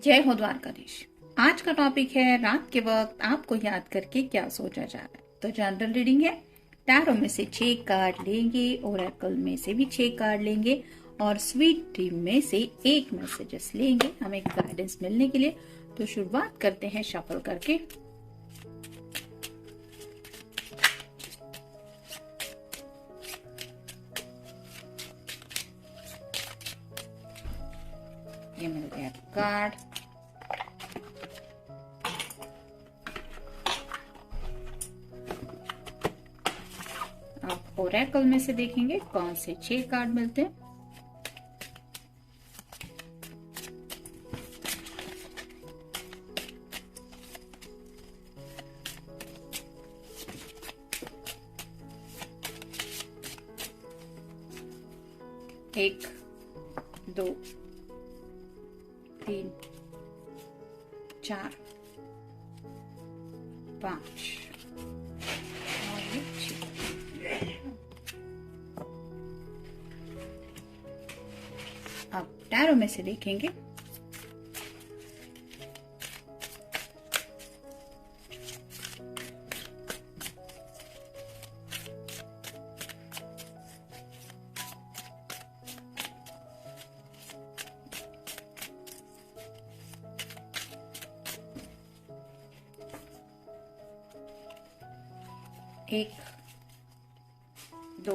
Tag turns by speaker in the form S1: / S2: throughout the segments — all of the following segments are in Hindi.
S1: जय हो द्वारकाधीश। आज का टॉपिक है रात के वक्त आपको याद करके क्या सोचा जा रहा है। तो जनरल रीडिंग है। टैरो में से 6 कार्ड लेंगे, ओरेकल में से भी 6 कार्ड लेंगे और स्वीट ड्रीम में से एक मैसेजेस लेंगे हमें गाइडेंस मिलने के लिए। तो शुरुआत करते हैं शफल करके। ये मिल गया कार्ड। आप ओरेकल में से देखेंगे कौन से 6 कार्ड मिलते हैं। एक, 2, 3, 4, 5 और ये 6। अब टैरो में से देखेंगे एक, 2,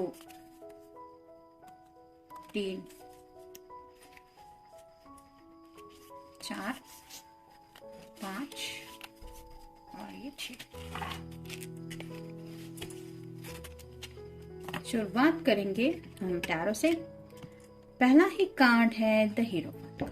S1: 3, 4, 5 और ये 6। शुरुआत करेंगे हम टैरो से। पहला ही कार्ड है द हीरो का।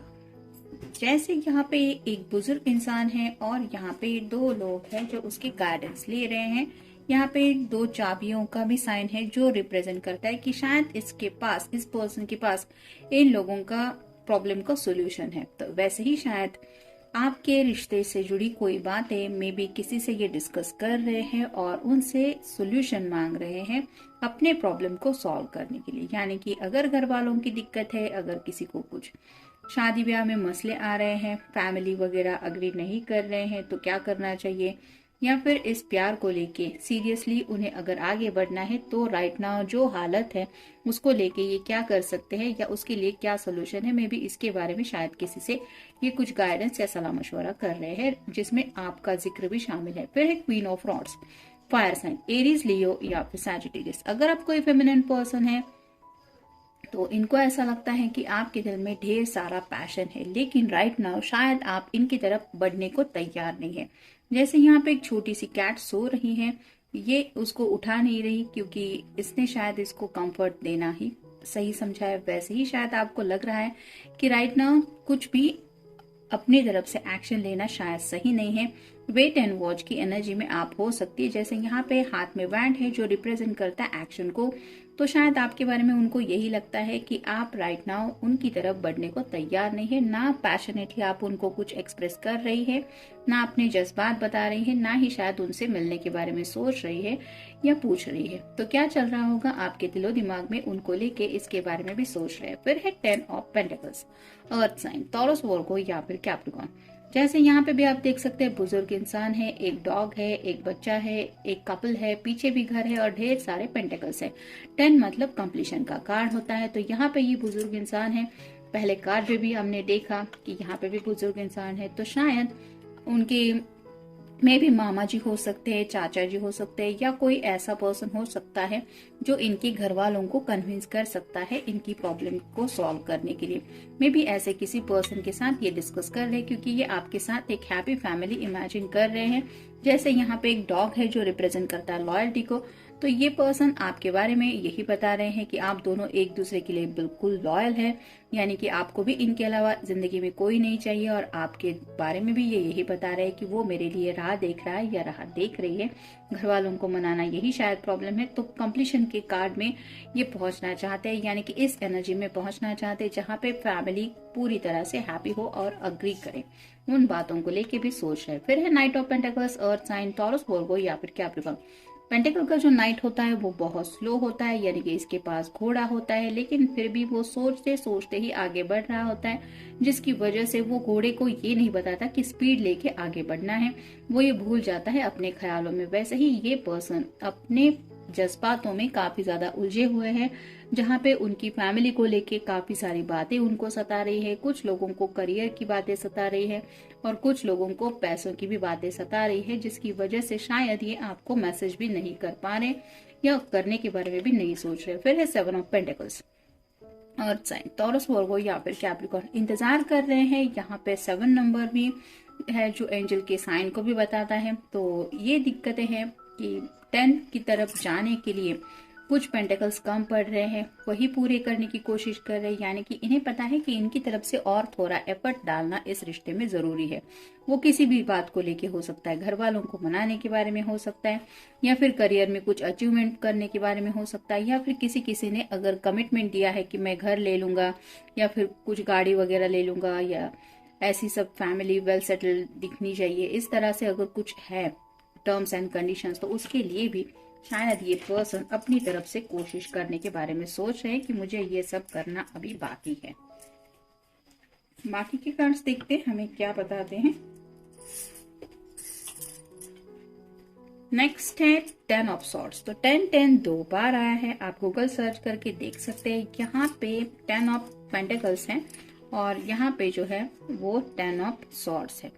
S1: जैसे यहाँ पे एक बुजुर्ग इंसान है और यहाँ पे 2 लोग हैं जो उसकी गाइडेंस ले रहे हैं। यहाँ पे 2 चाबियों का भी साइन है जो रिप्रेजेंट करता है कि शायद इसके पास, इस पर्सन के पास इन लोगों का प्रॉब्लम का सोल्यूशन है। तो वैसे ही शायद आपके रिश्ते से जुड़ी कोई बातें मे बी किसी से ये डिस्कस कर रहे हैं और उनसे सोल्यूशन मांग रहे हैं अपने प्रॉब्लम को सॉल्व करने के लिए। यानी कि अगर घर वालों की दिक्कत है, अगर किसी को कुछ शादी ब्याह में मसले आ रहे हैं, फैमिली वगैरह अग्री नहीं कर रहे हैं तो क्या करना चाहिए, या फिर इस प्यार को लेके सीरियसली उन्हें अगर आगे बढ़ना है तो राइट नाउ जो हालत है उसको लेके ये क्या कर सकते हैं या उसके लिए क्या सोल्यूशन है। मे बी इसके बारे में शायद किसी से ये कुछ गाइडेंस या सलाह मशवरा कर रहे हैं जिसमें आपका जिक्र भी शामिल है। फिर है queen of rods, fire sign, Aries, Leo या फिर सैजिटेरियस। अगर आप कोई फेमिनिन पर्सन है तो इनको ऐसा लगता है कि आपके दिल में ढेर सारा पैशन है, लेकिन राइट नाउ शायद आप इनकी तरफ बढ़ने को तैयार नहीं है। जैसे यहाँ पे एक छोटी सी कैट सो रही है, ये उसको उठा नहीं रही क्योंकि इसने शायद इसको कंफर्ट देना ही सही समझा है। वैसे ही शायद आपको लग रहा है कि राइट नाउ कुछ भी अपनी तरफ से एक्शन लेना शायद सही नहीं है। वेट एंड वॉच की एनर्जी में आप हो सकती है। जैसे यहाँ पे हाथ में बैंड है जो रिप्रेजेंट करता है एक्शन को, तो शायद आपके बारे में उनको यही लगता है कि आप राइट नाउ उनकी तरफ बढ़ने को तैयार नहीं है। ना पैशनेटली आप उनको कुछ एक्सप्रेस कर रही है, ना अपने जज्बात बता रही है, ना ही शायद उनसे मिलने के बारे में सोच रही है या पूछ रही है। तो क्या चल रहा होगा आपके दिलो दिमाग में, उनको लेके इसके बारे में भी सोच रहे हैं। फिर है 10 of pentacles, earth sign, Taurus, Virgo या फिर कैप्रिकॉर्न। जैसे यहाँ पे भी आप देख सकते हैं बुजुर्ग इंसान है, एक डॉग है, एक बच्चा है, एक कपल है, पीछे भी घर है और ढेर सारे पेंटिकल्स है। 10 मतलब कंप्लीशन का कार्ड होता है। तो यहाँ पे ये बुजुर्ग इंसान है। पहले कार्ड में भी हमने देखा कि यहाँ पे भी बुजुर्ग इंसान है, तो शायद उनके में भी मामा जी हो सकते हैं, चाचा जी हो सकते हैं, या कोई ऐसा पर्सन हो सकता है जो इनके घर वालों को कन्विंस कर सकता है इनकी प्रॉब्लम को सॉल्व करने के लिए। मे बी ऐसे किसी पर्सन के साथ ये डिस्कस कर रहे हैं क्योंकि ये आपके साथ एक हैप्पी फैमिली इमेजिन कर रहे हैं। जैसे यहाँ पे एक डॉग है जो रिप्रेजेंट करता है लॉयल्टी को, तो ये पर्सन आपके बारे में यही बता रहे हैं कि आप दोनों एक दूसरे के लिए बिल्कुल लॉयल है, यानी कि आपको भी इनके अलावा जिंदगी में कोई नहीं चाहिए। और आपके बारे में भी ये यही बता रहे हैं कि वो मेरे लिए राह देख रहा है या राह देख रही है। घर वालों को मनाना यही शायद प्रॉब्लम है। तो कंप्लीशन के कार्ड में ये पहुंचना चाहते हैं, यानी कि इस एनर्जी में पहुंचना चाहते हैं जहाँ पे फैमिली पूरी तरह से हैप्पी हो और अग्री करे, उन बातों को लेके भी सोच रहे हैं। फिर है knight of pentacles, earth sign, Taurus, Virgo या फिर कैप्रिकॉर्न। पेंटिकल का जो नाइट होता है वो बहुत स्लो होता है, यानी कि इसके पास घोड़ा होता है, लेकिन फिर भी वो सोचते सोचते ही आगे बढ़ रहा होता है, जिसकी वजह से वो घोड़े को ये नहीं बताता कि स्पीड लेके आगे बढ़ना है, वो ये भूल जाता है अपने ख्यालों में। वैसे ही ये पर्सन अपने जज्बातों में काफी ज्यादा उलझे हुए हैं, जहाँ पे उनकी फैमिली को लेके काफी सारी बातें उनको सता रही है। कुछ लोगों को करियर की बातें सता रही है और कुछ लोगों को पैसों की भी बातें सता रही है, जिसकी वजह से शायद ये आपको मैसेज भी नहीं कर पा रहे या करने के बारे में भी नहीं सोच रहे। फिर है 7 of pentacles, earth sign, Taurus, Virgo या फिर कैप्रिकॉर्न इंतजार कर रहे हैं। यहाँ पे 7 नंबर भी है जो एंजल के साइन को भी बताता है। तो ये दिक्कतें हैं कि 10 की तरफ जाने के लिए कुछ पेंटिकल्स कम पड़ रहे हैं, वही पूरे करने की कोशिश कर रहे हैं, यानी कि इन्हें पता है कि इनकी तरफ से और थोड़ा एफर्ट डालना इस रिश्ते में जरूरी है। वो किसी भी बात को लेके हो सकता है, घर वालों को मनाने के बारे में हो सकता है, या फिर करियर में कुछ अचीवमेंट करने के बारे में हो सकता है, या फिर किसी ने अगर कमिटमेंट दिया है कि मैं घर ले लूंगा या फिर कुछ गाड़ी वगैरह ले लूंगा, या ऐसी सब फैमिली वेल सेटल्ड दिखनी चाहिए, इस तरह से अगर कुछ है टर्म्स एंड कंडीशंस, तो उसके लिए भी शायद ये पर्सन अपनी तरफ से कोशिश करने के बारे में सोच रहे हैं कि मुझे ये सब करना अभी बाकी है। बाकी के कार्ड्स देखते हैं हमें क्या बताते हैं। नेक्स्ट है 10 ऑफ सॉर्ड्स। तो 10 2 बार आया है, आप गूगल सर्च करके देख सकते हैं। यहाँ पे 10 ऑफ पेंटिकल्स है और यहाँ पे जो है वो 10 ऑफ सॉर्ड्स है,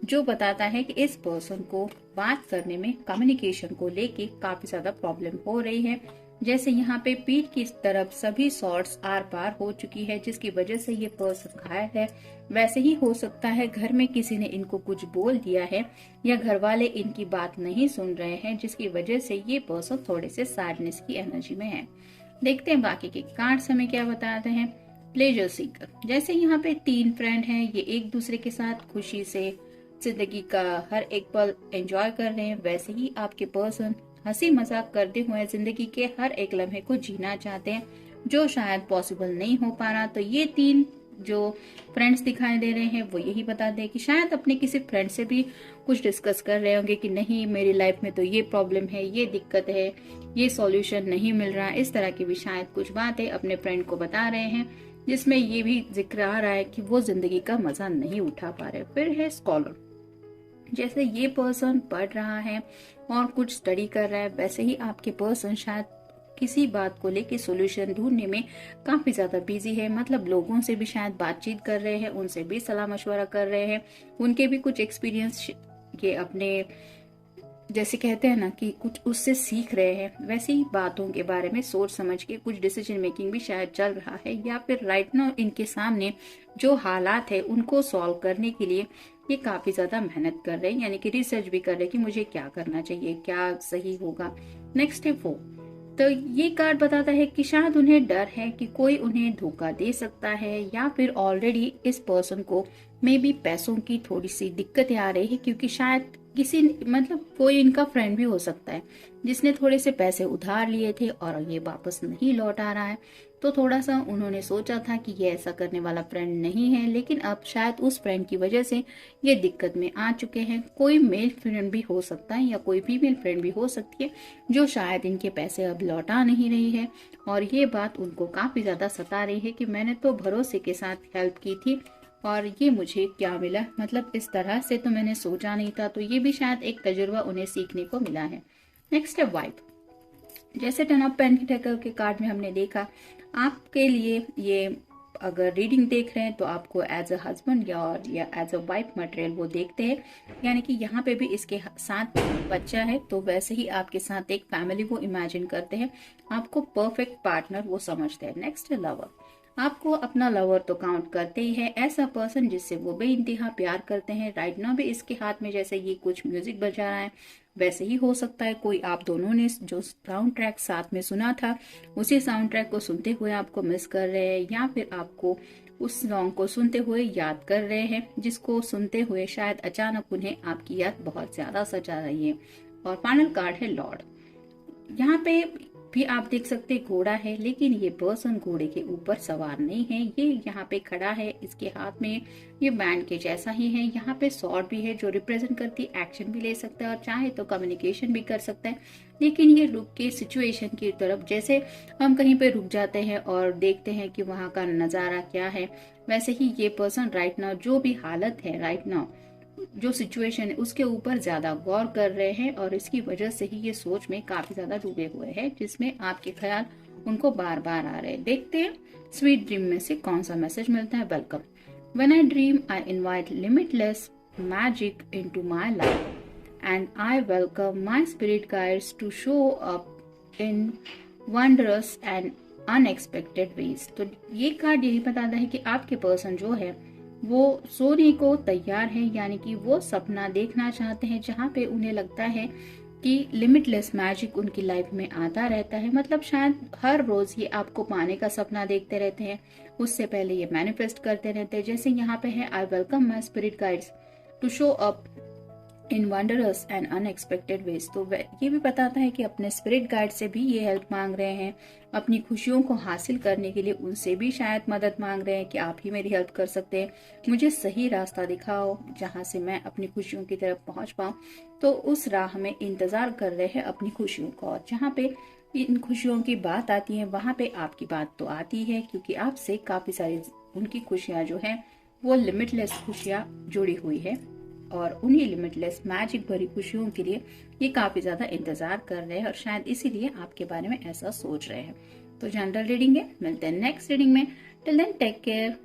S1: जो बताता है कि इस पर्सन को बात करने में कम्युनिकेशन को लेके काफी ज्यादा प्रॉब्लम हो रही है। जैसे यहाँ पे पीठ की तरफ सभी सॉर्ड्स आर पार हो चुकी है, जिसकी वजह से ये पर्सन घायल है। वैसे ही हो सकता है घर में किसी ने इनको कुछ बोल दिया है या घर वाले इनकी बात नहीं सुन रहे हैं, जिसकी वजह से ये पर्सन थोड़े से सैडनेस की एनर्जी में है। देखते हैं बाकी के कार्ड्स हमें क्या बताते हैं। प्लेजर सीकर, जैसे यहाँ पे 3 फ्रेंड हैं, ये एक दूसरे के साथ खुशी से जिंदगी का हर एक पल एंजॉय कर रहे हैं, वैसे ही आपके पर्सन हंसी मजाक करते हुए जिंदगी के हर एक लम्हे को जीना चाहते हैं, जो शायद पॉसिबल नहीं हो पा रहा। तो ये 3 जो फ्रेंड्स दिखाई दे रहे हैं वो यही बताते हैं कि शायद अपने किसी फ्रेंड से भी कुछ डिस्कस कर रहे होंगे कि नहीं मेरी लाइफ में तो ये प्रॉब्लम है, ये दिक्कत है, ये सॉल्यूशन नहीं मिल रहा। इस तरह की भी शायद कुछ बातें अपने फ्रेंड को बता रहे हैं, जिसमें ये भी जिक्र आ रहा है कि वो जिंदगी का मजा नहीं उठा पा रहे। फिर है स्कॉलर, जैसे ये पर्सन पढ़ रहा है और कुछ स्टडी कर रहा है, वैसे ही आपके पर्सन शायद किसी बात को लेके सॉल्यूशन ढूंढने में काफी ज्यादा बिजी है। मतलब लोगों से भी शायद बातचीत कर रहे हैं, उनसे भी सलाह मशवरा कर रहे हैं, उनके भी कुछ एक्सपीरियंस ये अपने जैसे कहते हैं ना कि कुछ उससे सीख रहे हैं, वैसी बातों के बारे में सोच समझ के कुछ डिसीजन मेकिंग भी शायद चल रहा है। या फिर राइट नाउ इनके सामने जो हालात है उनको सॉल्व करने के लिए ये काफी ज्यादा मेहनत कर रहे हैं, यानी कि रिसर्च भी कर रहे हैं कि मुझे क्या करना चाहिए, क्या सही होगा। नेक्स्ट है वो, तो ये कार्ड बताता है कि शायद उन्हें डर है कि कोई उन्हें धोखा दे सकता है, या फिर ऑलरेडी इस पर्सन को मे बी पैसों की थोड़ी सी दिक्कतें आ रही है, क्योंकि शायद किसी मतलब कोई इनका फ्रेंड भी हो सकता है जिसने थोड़े से पैसे उधार लिए थे और ये वापस नहीं लौट आ रहा है। तो थोड़ा सा उन्होंने सोचा था कि ये ऐसा करने वाला फ्रेंड नहीं है, लेकिन अब शायद उस फ्रेंड की वजह से ये दिक्कत में आ चुके हैं। कोई मेल फ्रेंड भी हो सकता है या कोई फीमेल फ्रेंड भी हो सकती है जो शायद इनके पैसे अब लौटा नहीं रही है, और ये बात उनको काफी ज्यादा सता रही है कि मैंने तो भरोसे के साथ हेल्प की थी और ये मुझे क्या मिला, मतलब इस तरह से तो मैंने सोचा नहीं था। तो ये भी शायद एक तजुर्बा उन्हें सीखने को मिला है। नेक्स्ट है वाइफ, जैसे 10 ऑफ पेंटिकल के कार्ड में हमने देखा, आपके लिए ये अगर रीडिंग देख रहे हैं तो आपको एज अ हस्बैंड या एज अ वाइफ मटेरियल वो देखते हैं, यानी कि यहाँ पे भी इसके साथ बच्चा है, तो वैसे ही आपके साथ एक फैमिली वो इमेजिन करते हैं, आपको परफेक्ट पार्टनर वो समझते हैं। नेक्स्ट है लवर, आपको अपना लवर तो काउंट करते ही है, ऐसा पर्सन जिससे वो बेइंतहा प्यार करते हैं। राइट नाउ भी इसके हाथ में जैसे ये कुछ म्यूजिक बजा रहा है, वैसे ही हो सकता है कोई आप दोनों ने जो साउंड ट्रैक साथ में सुना था उसी साउंड ट्रैक को सुनते हुए आपको मिस कर रहे हैं, या फिर आपको उस सॉन्ग को सुनते हुए याद कर रहे हैं, जिसको सुनते हुए शायद अचानक उन्हें आपकी याद बहुत ज्यादा सजा रही है। और फाइनल कार्ड है लॉर्ड, यहाँ पे भी आप देख सकते घोड़ा है, लेकिन ये पर्सन घोड़े के ऊपर सवार नहीं है, ये यहाँ पे खड़ा है, इसके हाथ में ये बैंड के जैसा ही है। यहाँ पे स्वॉर्ड भी है जो रिप्रेजेंट करती एक्शन भी ले सकता है और चाहे तो कम्युनिकेशन भी कर सकता है, लेकिन ये रुक के सिचुएशन की तरफ, जैसे हम कहीं पे रुक जाते हैं और देखते हैं कि वहां का नजारा क्या है, वैसे ही ये पर्सन राइट नाउ जो भी हालत है, राइट नाउ जो सिचुएशन है उसके ऊपर ज्यादा गौर कर रहे हैं और इसकी वजह से ही ये सोच में काफी ज्यादा डूबे हुए हैं, जिसमें आपके ख्याल उनको बार बार आ रहे हैं। देखते हैं स्वीट ड्रीम में से कौन सा मैसेज मिलता है। Welcome, when I dream I invite limitless magic into my life and I welcome my spirit guides to show up in wondrous and unexpected ways. तो ये कार्ड यही बताता है कि आपके पर्सन जो है वो सोने को तैयार है, यानी कि वो सपना देखना चाहते हैं जहाँ पे उन्हें लगता है कि लिमिटलेस मैजिक उनकी लाइफ में आता रहता है। मतलब शायद हर रोज ये आपको पाने का सपना देखते रहते हैं, उससे पहले ये मैनिफेस्ट करते रहते हैं। जैसे यहाँ पे है I welcome my spirit guides to show up in wondrous and unexpected ways. तो ये भी बताता है कि अपने स्पिरिट गाइड से भी ये हेल्प मांग रहे हैं, अपनी खुशियों को हासिल करने के लिए उनसे भी शायद मदद मांग रहे हैं कि आप ही मेरी हेल्प कर सकते हैं, मुझे सही रास्ता दिखाओ जहां से मैं अपनी खुशियों की तरफ पहुंच पाऊं। तो उस राह में इंतजार कर रहे हैं अपनी खुशियों को, और जहाँ पे इन खुशियों की बात आती है वहां पे आपकी बात तो आती है, क्योंकि आपसे काफी सारी उनकी खुशियां जो है वो लिमिटलेस खुशियां जुड़ी हुई है और उन्हीं लिमिटलेस मैजिक भरी खुशियों के लिए ये काफी ज्यादा इंतजार कर रहे हैं और शायद इसीलिए आपके बारे में ऐसा सोच रहे हैं। तो जनरल रीडिंग है, मिलते हैं नेक्स्ट रीडिंग में। Till then take care.